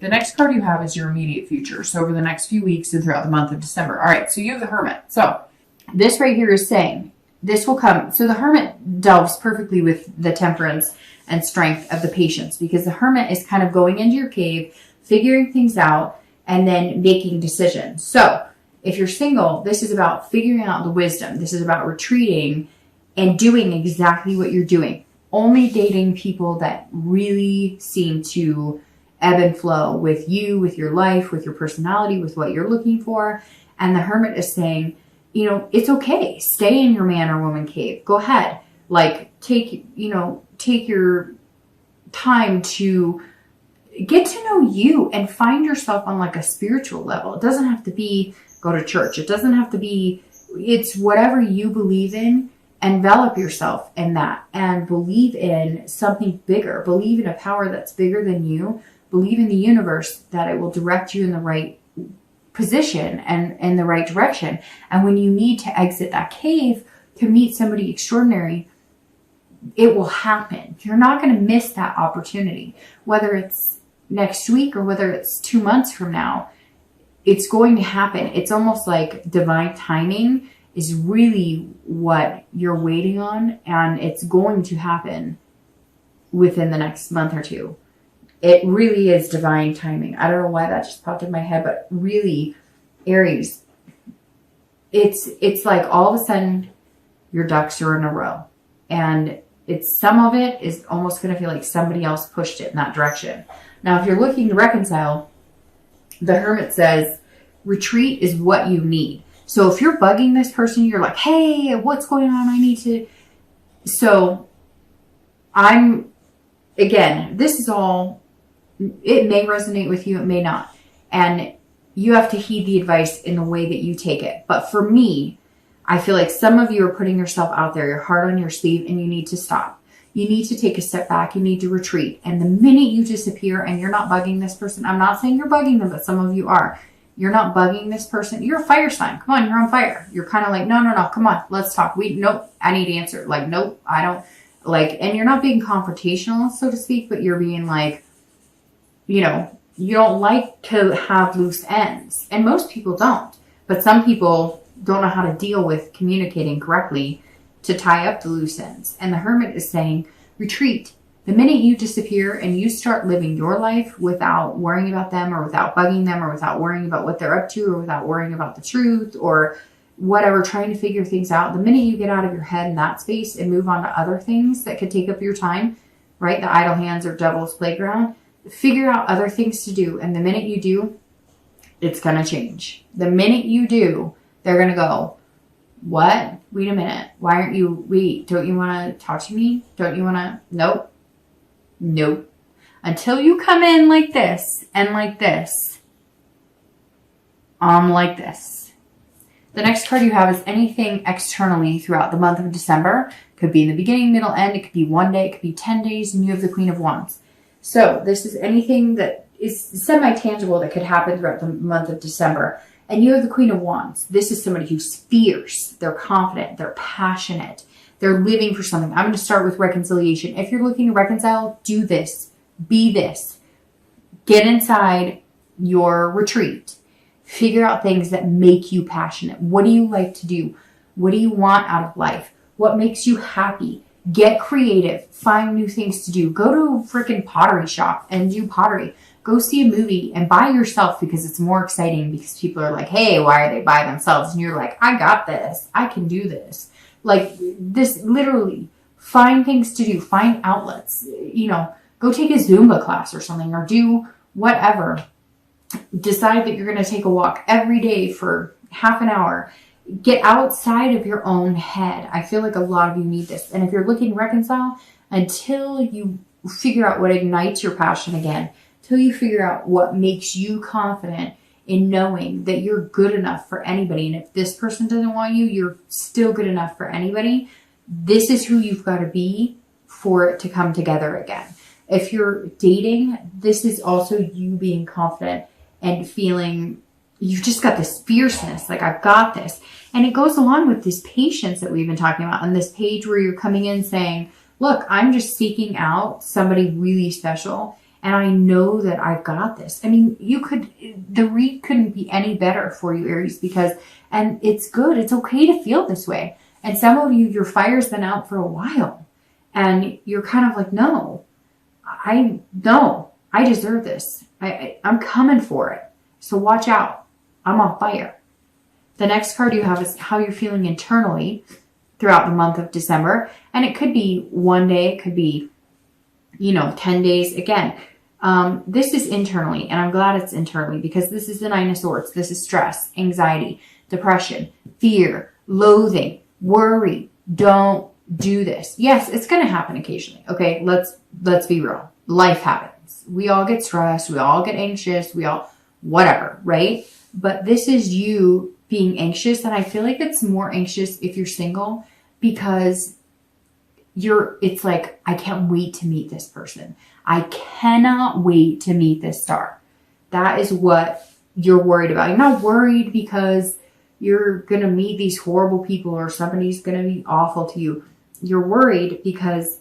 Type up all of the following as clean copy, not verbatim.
the next card you have is your immediate future. So over the next few weeks and throughout the month of December. All right, so you have the Hermit. So this right here is saying this will come. So the Hermit delves perfectly with the temperance and strength of the patience, because the Hermit is kind of going into your cave, figuring things out, and then making decisions. So if you're single, this is about figuring out the wisdom. This is about retreating and doing exactly what you're doing. Only dating people that really seem to ebb and flow with you, with your life, with your personality, with what you're looking for. And the Hermit is saying, you know, it's okay. Stay in your man or woman cave. Go ahead. Like, take your time to get to know you and find yourself on like a spiritual level. It doesn't have to be go to church. It doesn't have to be, it's whatever you believe in. Envelop yourself in that and believe in something bigger. Believe in a power that's bigger than you. Believe in the universe that it will direct you in the right position and in the right direction. And when you need to exit that cave to meet somebody extraordinary, it will happen. You're not going to miss that opportunity. Whether it's next week or whether it's 2 months from now, it's going to happen. It's almost like divine timing is really what you're waiting on, and it's going to happen within the next month or two. It really is divine timing. I don't know why that just popped in my head, but really, Aries, it's like all of a sudden your ducks are in a row, and it's some of it is almost going to feel like somebody else pushed it in that direction. Now, if you're looking to reconcile, the Hermit says retreat is what you need. So if you're bugging this person, you're like, hey, what's going on? I need to. So again, this is all, it may resonate with you, it may not. And you have to heed the advice in the way that you take it. But for me, I feel like some of you are putting yourself out there, your heart on your sleeve, and you need to stop. You need to take a step back. You need to retreat. And the minute you disappear and you're not bugging this person, I'm not saying you're bugging them, but some of you are. You're not bugging this person. You're a fire sign. Come on, you're on fire. You're kind of like, no, come on, let's talk. Nope, I need to answer. Like, nope, I don't. Like, and you're not being confrontational, so to speak, but you're being like, you don't like to have loose ends. And most people don't. But some people don't know how to deal with communicating correctly to tie up the loose ends. And the Hermit is saying, retreat. The minute you disappear and you start living your life without worrying about them or without bugging them or without worrying about what they're up to or without worrying about the truth or whatever, trying to figure things out, the minute you get out of your head in that space and move on to other things that could take up your time, right? The idle hands or devil's playground, figure out other things to do. And the minute you do, it's going to change. The minute you do, they're going to go, what? Wait a minute. Why aren't you, don't you want to talk to me? Don't you want to, nope. Until you come in like this and like this, like this. The next card you have is anything externally throughout the month of December. Could be in the beginning, middle, end. It could be 1 day. It could be 10 days. And you have the Queen of Wands. So this is anything that is semi-tangible that could happen throughout the month of December. And you have the Queen of Wands. This is somebody who's fierce. They're confident. They're passionate. They're living for something. I'm going to start with reconciliation. If you're looking to reconcile, do this. Be this. Get inside your retreat. Figure out things that make you passionate. What do you like to do? What do you want out of life? What makes you happy? Get creative. Find new things to do. Go to a freaking pottery shop and do pottery. Go see a movie and by yourself because it's more exciting because people are like, hey, why are they by themselves? And you're like, I got this. I can do this. Like this, literally, find things to do, find outlets, go take a Zumba class or something or do whatever. Decide that you're going to take a walk every day for half an hour. Get outside of your own head. I feel like a lot of you need this. And if you're looking to reconcile, until you figure out what ignites your passion again, until you figure out what makes you confident in knowing that you're good enough for anybody. And if this person doesn't want you, you're still good enough for anybody. This is who you've got to be for it to come together again. If you're dating, this is also you being confident and feeling you've just got this fierceness, like I've got this. And it goes along with this patience that we've been talking about on this page where you're coming in saying, look, I'm just seeking out somebody really special. And I know that I've got this. I mean, the read couldn't be any better for you, Aries, and it's good. It's okay to feel this way. And some of you, your fire's been out for a while and you're kind of like, no, I deserve this. I'm coming for it. So watch out. I'm on fire. The next card you have is how you're feeling internally throughout the month of December. And it could be one day, it could be, 10 days. Again, this is internally, and I'm glad it's internally because this is the Nine of Swords. This is stress, anxiety, depression, fear, loathing, worry. Don't do this. Yes, it's going to happen occasionally. Okay, let's be real. Life happens. We all get stressed. We all get anxious. We all, whatever, right? But this is you being anxious. And I feel like it's more anxious if you're single because it's like, I can't wait to meet this person. I cannot wait to meet this star. That is what you're worried about. You're not worried because you're going to meet these horrible people or somebody's going to be awful to you. You're worried because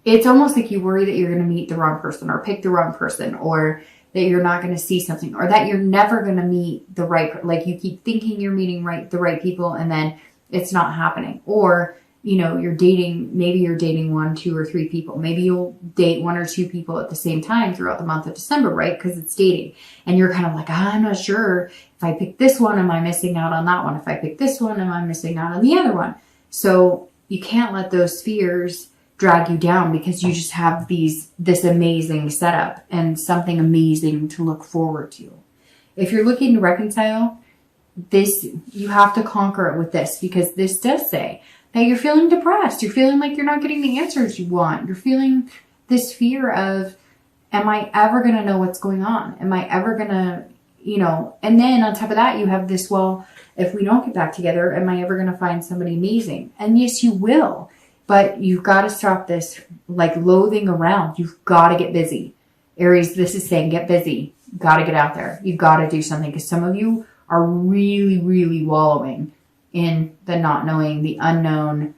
it's almost like you worry that you're going to meet the wrong person or pick the wrong person, or that you're not going to see something, or that you're never going to meet the right, like you keep thinking you're meeting the right people and then it's not happening. Or, maybe you're dating 1, 2, or 3 people. Maybe you'll date 1 or 2 people at the same time throughout the month of December, right? Because it's dating. And you're kind of like, I'm not sure if I pick this one, am I missing out on that one? If I pick this one, am I missing out on the other one? So you can't let those fears drag you down because you just have this amazing setup and something amazing to look forward to. If you're looking to reconcile this, you have to conquer it with this, because this does say that you're feeling depressed. You're feeling like you're not getting the answers you want. You're feeling this fear of, am I ever going to know what's going on? Am I ever going to, and then on top of that, you have this, well, if we don't get back together, am I ever going to find somebody amazing? And yes, you will, but you've got to stop this like loathing around. You've got to get busy. Aries, this is saying get busy. Got to get out there. You've got to do something, because some of you are really, really wallowing in the not knowing, the unknown,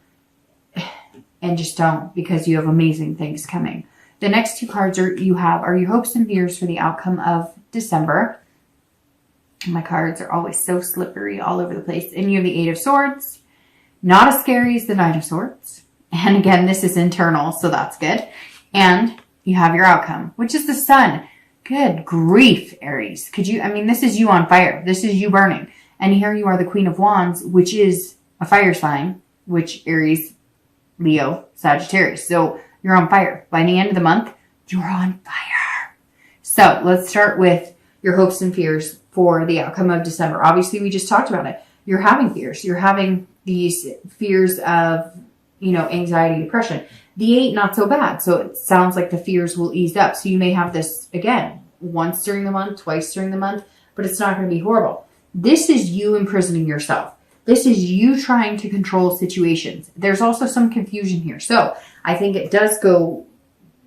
and just don't, because you have amazing things coming. The next 2 cards are your hopes and fears for the outcome of December. My cards are always so slippery all over the place. And you have the 8 of Swords. Not as scary as the 9 of Swords. And again, this is internal, so that's good. And you have your outcome, which is the Sun. Good grief, Aries. This is you on fire. This is you burning. And here you are, the Queen of Wands, which is a fire sign, which Aries, Leo, Sagittarius. So you're on fire. By the end of the month, you're on fire. So let's start with your hopes and fears for the outcome of December. Obviously, we just talked about it. You're having fears. You're having these fears of, anxiety, depression. The 8, not so bad. So it sounds like the fears will ease up. So you may have this, again, once during the month, twice during the month, but it's not going to be horrible. This is you imprisoning yourself. This is you trying to control situations. There's also some confusion here. So I think it does go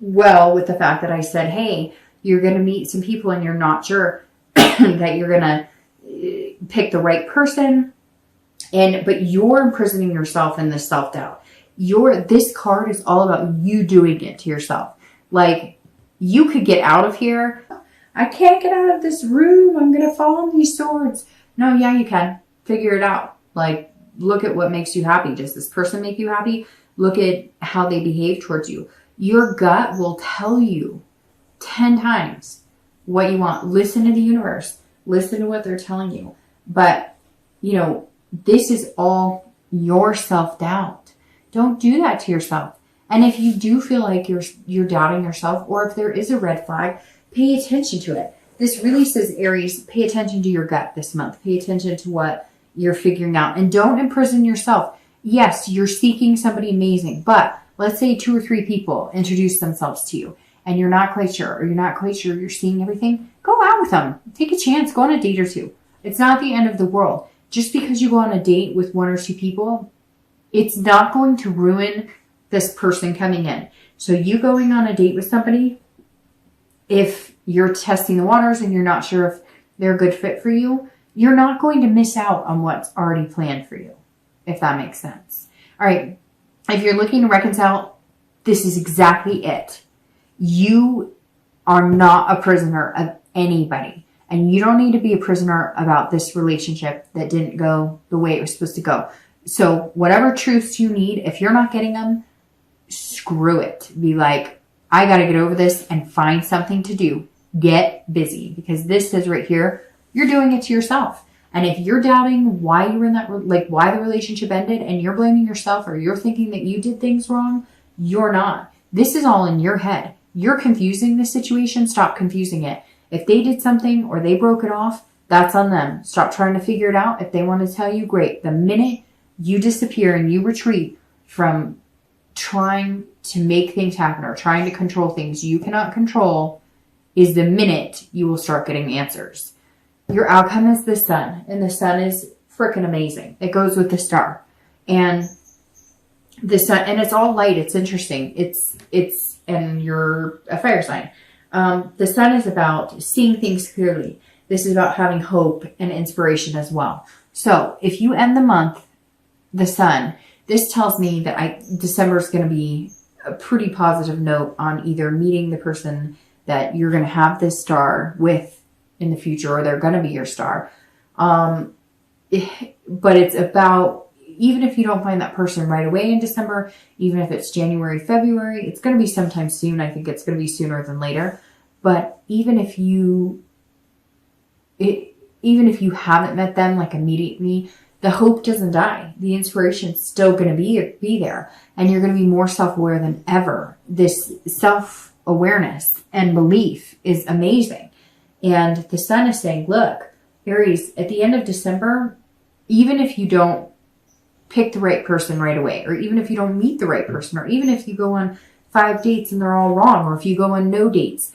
well with the fact that I said, hey, you're going to meet some people and you're not sure that you're going to pick the right person. But you're imprisoning yourself in this self-doubt. This card is all about you doing it to yourself. Like, you could get out of here. I can't get out of this room. I'm going to fall on these swords. No, yeah, you can. Figure it out. Like, look at what makes you happy. Does this person make you happy? Look at how they behave towards you. Your gut will tell you 10 times what you want. Listen to the universe. Listen to what they're telling you. But, this is all your self-doubt. Don't do that to yourself. And if you do feel like you're doubting yourself, or if there is a red flag, pay attention to it. This really says, Aries, pay attention to your gut this month. Pay attention to what you're figuring out. And don't imprison yourself. Yes, you're seeking somebody amazing. But let's say 2 or 3 people introduce themselves to you and you're not quite sure, or you're not quite sure you're seeing everything. Go out with them. Take a chance. Go on a date or 2. It's not the end of the world. Just because you go on a date with 1 or 2 people, it's not going to ruin this person coming in. So you going on a date with somebody, if you're testing the waters and you're not sure if they're a good fit for you, you're not going to miss out on what's already planned for you, if that makes sense. All right. If you're looking to reconcile, this is exactly it. You are not a prisoner of anybody. And you don't need to be a prisoner about this relationship that didn't go the way it was supposed to go. So whatever truths you need, if you're not getting them, screw it. Be like, I got to get over this and find something to do. Get busy. Because this says right here, you're doing it to yourself. And if you're doubting why you were in that, like why the relationship ended, and you're blaming yourself or you're thinking that you did things wrong, you're not. This is all in your head. You're confusing the situation. Stop confusing it. If they did something or they broke it off, that's on them. Stop trying to figure it out. If they want to tell you, great. The minute you disappear and you retreat from trying to make things happen or trying to control things you cannot control is the minute you will start getting answers. Your outcome is the sun, and the sun is freaking amazing. It goes with the star. And the sun, and it's all light. It's interesting. And you're a fire sign. The sun is about seeing things clearly. This is about having hope and inspiration as well. So if you end the month, the sun, this tells me that December is going to be a pretty positive note on either meeting the person that you're going to have this star with in the future, or they're going to be your star. But it's about, even if you don't find that person right away in December, even if it's January, February, it's going to be sometime soon. I think it's going to be sooner than later. But even if you haven't met them like immediately, the hope doesn't die. The inspiration's still going to be there, and you're going to be more self-aware than ever. This self-awareness and belief is amazing. And the sun is saying, look, Aries, at the end of December, even if you don't pick the right person right away, or even if you don't meet the right person, or even if you go on 5 dates and they're all wrong, or if you go on no dates,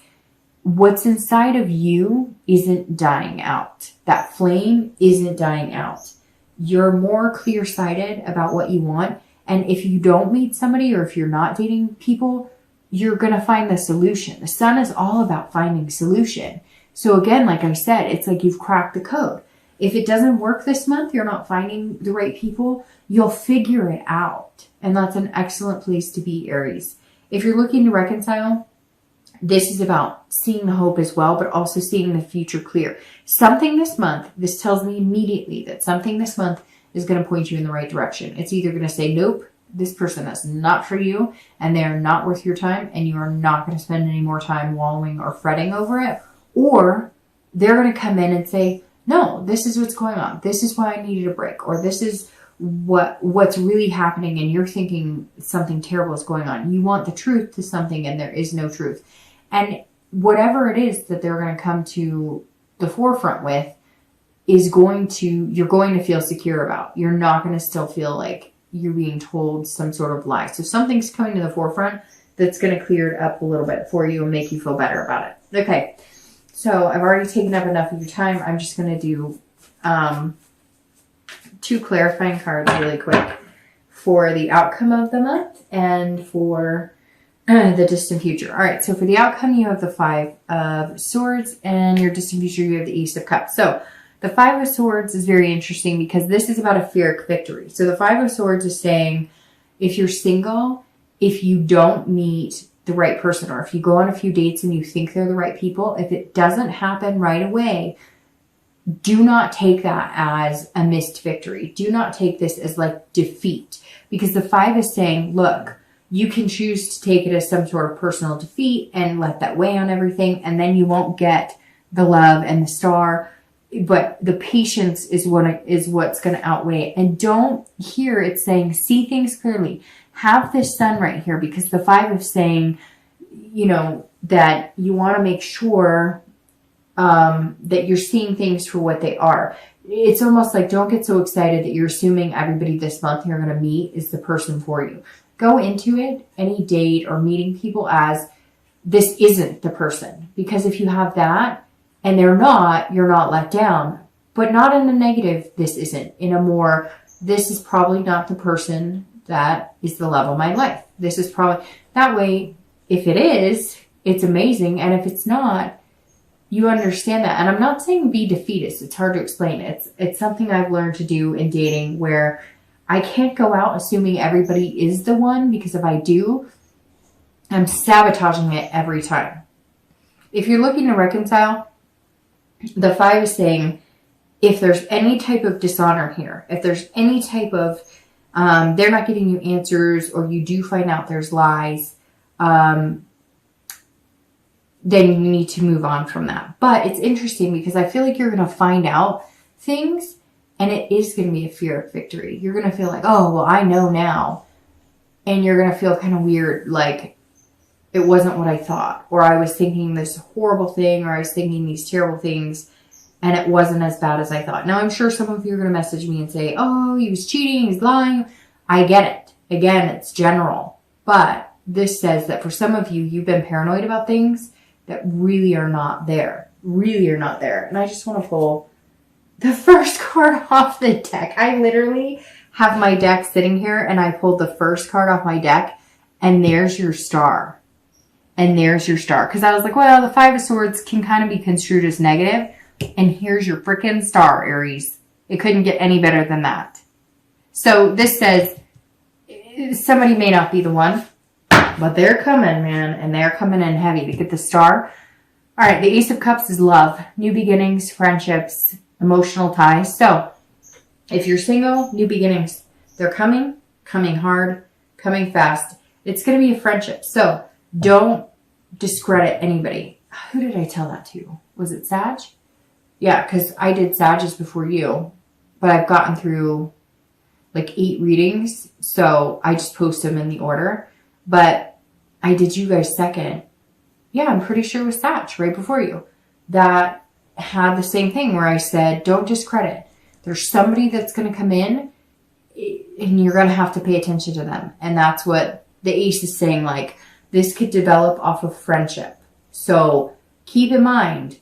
what's inside of you isn't dying out. That flame isn't dying out. You're more clear-sighted about what you want. And if you don't meet somebody, or if you're not dating people, you're going to find the solution. The sun is all about finding solution. So again, like I said, it's like you've cracked the code. If it doesn't work this month, you're not finding the right people, you'll figure it out. And that's an excellent place to be, Aries. If you're looking to reconcile, this is about seeing the hope as well, but also seeing the future clear. Something this month, this tells me immediately that something this month is going to point you in the right direction. It's either going to say, nope, this person is not for you, and they are not worth your time, and you are not going to spend any more time wallowing or fretting over it. Or they're going to come in and say, no, this is what's going on. This is why I needed a break. Or this is what's really happening, and you're thinking something terrible is going on. You want the truth to something, and there is no truth. And whatever it is that they're going to come to the forefront with you're going to feel secure about. You're not going to still feel like you're being told some sort of lie. So something's coming to the forefront that's going to clear it up a little bit for you and make you feel better about it. Okay. So I've already taken up enough of your time. I'm just going to do 2 clarifying cards really quick for the outcome of the month and for the distant future. All right. So for the outcome, you have the 5 of Swords, and your distant future, you have the Ace of Cups. So the 5 of Swords is very interesting because this is about a Pyrrhic victory. So the 5 of Swords is saying, if you're single, if you don't meet the right person, or if you go on a few dates and you think they're the right people, if it doesn't happen right away, do not take that as a missed victory. Do not take this as like defeat, because the 5 is saying, look, you can choose to take it as some sort of personal defeat and let that weigh on everything, and then you won't get the love and the star. But the patience is what's going to outweigh it. And don't hear it saying, see things clearly. Have this sun right here, because the 5 is saying, that you want to make sure that you're seeing things for what they are. It's almost like, don't get so excited that you're assuming everybody this month you're going to meet is the person for you. Go into it, any date or meeting people, as this isn't the person. Because if you have that and they're not, you're not let down. But not in a negative, this isn't. In a more, this is probably not the person that is the love of my life. This is probably, that way, if it is, it's amazing. And if it's not, you understand that. And I'm not saying be defeatist. It's hard to explain. It's something I've learned to do in dating, where I can't go out assuming everybody is the one, because if I do, I'm sabotaging it every time. if you're looking to reconcile, the 5 is saying, if there's any type of dishonor here, if there's any type of, they're not giving you answers, or you do find out there's lies, then you need to move on from that. But it's interesting because I feel like you're going to find out things, and it is going to be a fear of victory. You're going to feel like, oh, well, I know now. And you're going to feel kind of weird, like it wasn't what I thought, or I was thinking this horrible thing, or I was thinking these terrible things, and it wasn't as bad as I thought. Now, I'm sure some of you are going to message me and say, oh, he was cheating, he's lying. I get it. Again, it's general. But this says that for some of you, you've been paranoid about things that really are not there. Really are not there. And I just want to pull the first card off the deck. I literally have my deck sitting here, and I pulled the first card off my deck, and there's your star. And there's your star. Because I was like, well, the 5 of Swords can kind of be construed as negative. And here's your freaking star, Aries. It couldn't get any better than that. So this says somebody may not be the one, but they're coming, man. And they're coming in heavy to get the star. All right, the Ace of Cups is love, new beginnings, friendships, emotional ties. So if you're single, new beginnings. They're coming hard, coming fast. It's going to be a friendship. So don't discredit anybody. Who did I tell that to? Was it Sag? Yeah, because I did Sag's before you, but I've gotten through like 8 readings, so I just post them in the order. But I did you guys second. Yeah, I'm pretty sure it was Sag right before you that had the same thing where I said, don't discredit. There's somebody that's going to come in, and you're going to have to pay attention to them. And that's what the Ace is saying, like, this could develop off of friendship. So keep in mind,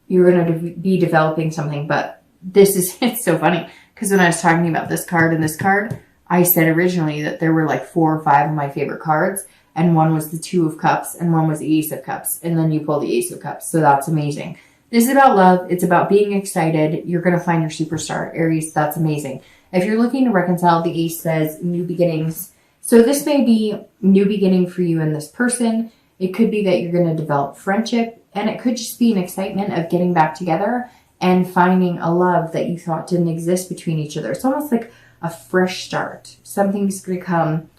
you're going to be developing something. But this is, it's so funny, because when I was talking about this card and this card, I said originally that there were like 4 or 5 of my favorite cards, and one was the 2 of Cups, and one was the Ace of Cups, and then you pull the Ace of Cups. So that's amazing. This is about love. It's about being excited. You're going to find your superstar, Aries. That's amazing. If you're looking to reconcile, the Ace says new beginnings. So this may be new beginning for you and this person. It could be that you're going to develop friendship, and it could just be an excitement of getting back together and finding a love that you thought didn't exist between each other. It's almost like a fresh start. Something's going to come,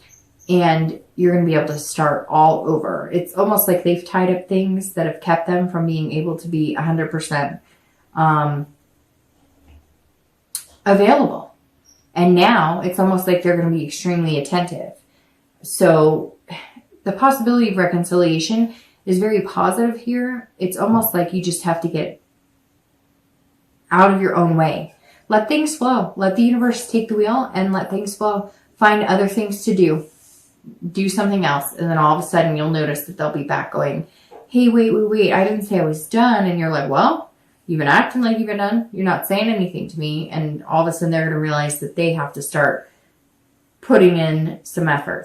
and you're going to be able to start all over. It's almost like they've tied up things that have kept them from being able to be 100% available. And now it's almost like they're going to be extremely attentive. So the possibility of reconciliation is very positive here. It's almost like you just have to get out of your own way. Let things flow. Let the universe take the wheel and let things flow. Find other things to do. Do something else. And then all of a sudden you'll notice that they'll be back going, hey, wait. I didn't say I was done. And you're like, well, you've been acting like you've been done. You're not saying anything to me. And all of a sudden they're going to realize that they have to start putting in some effort.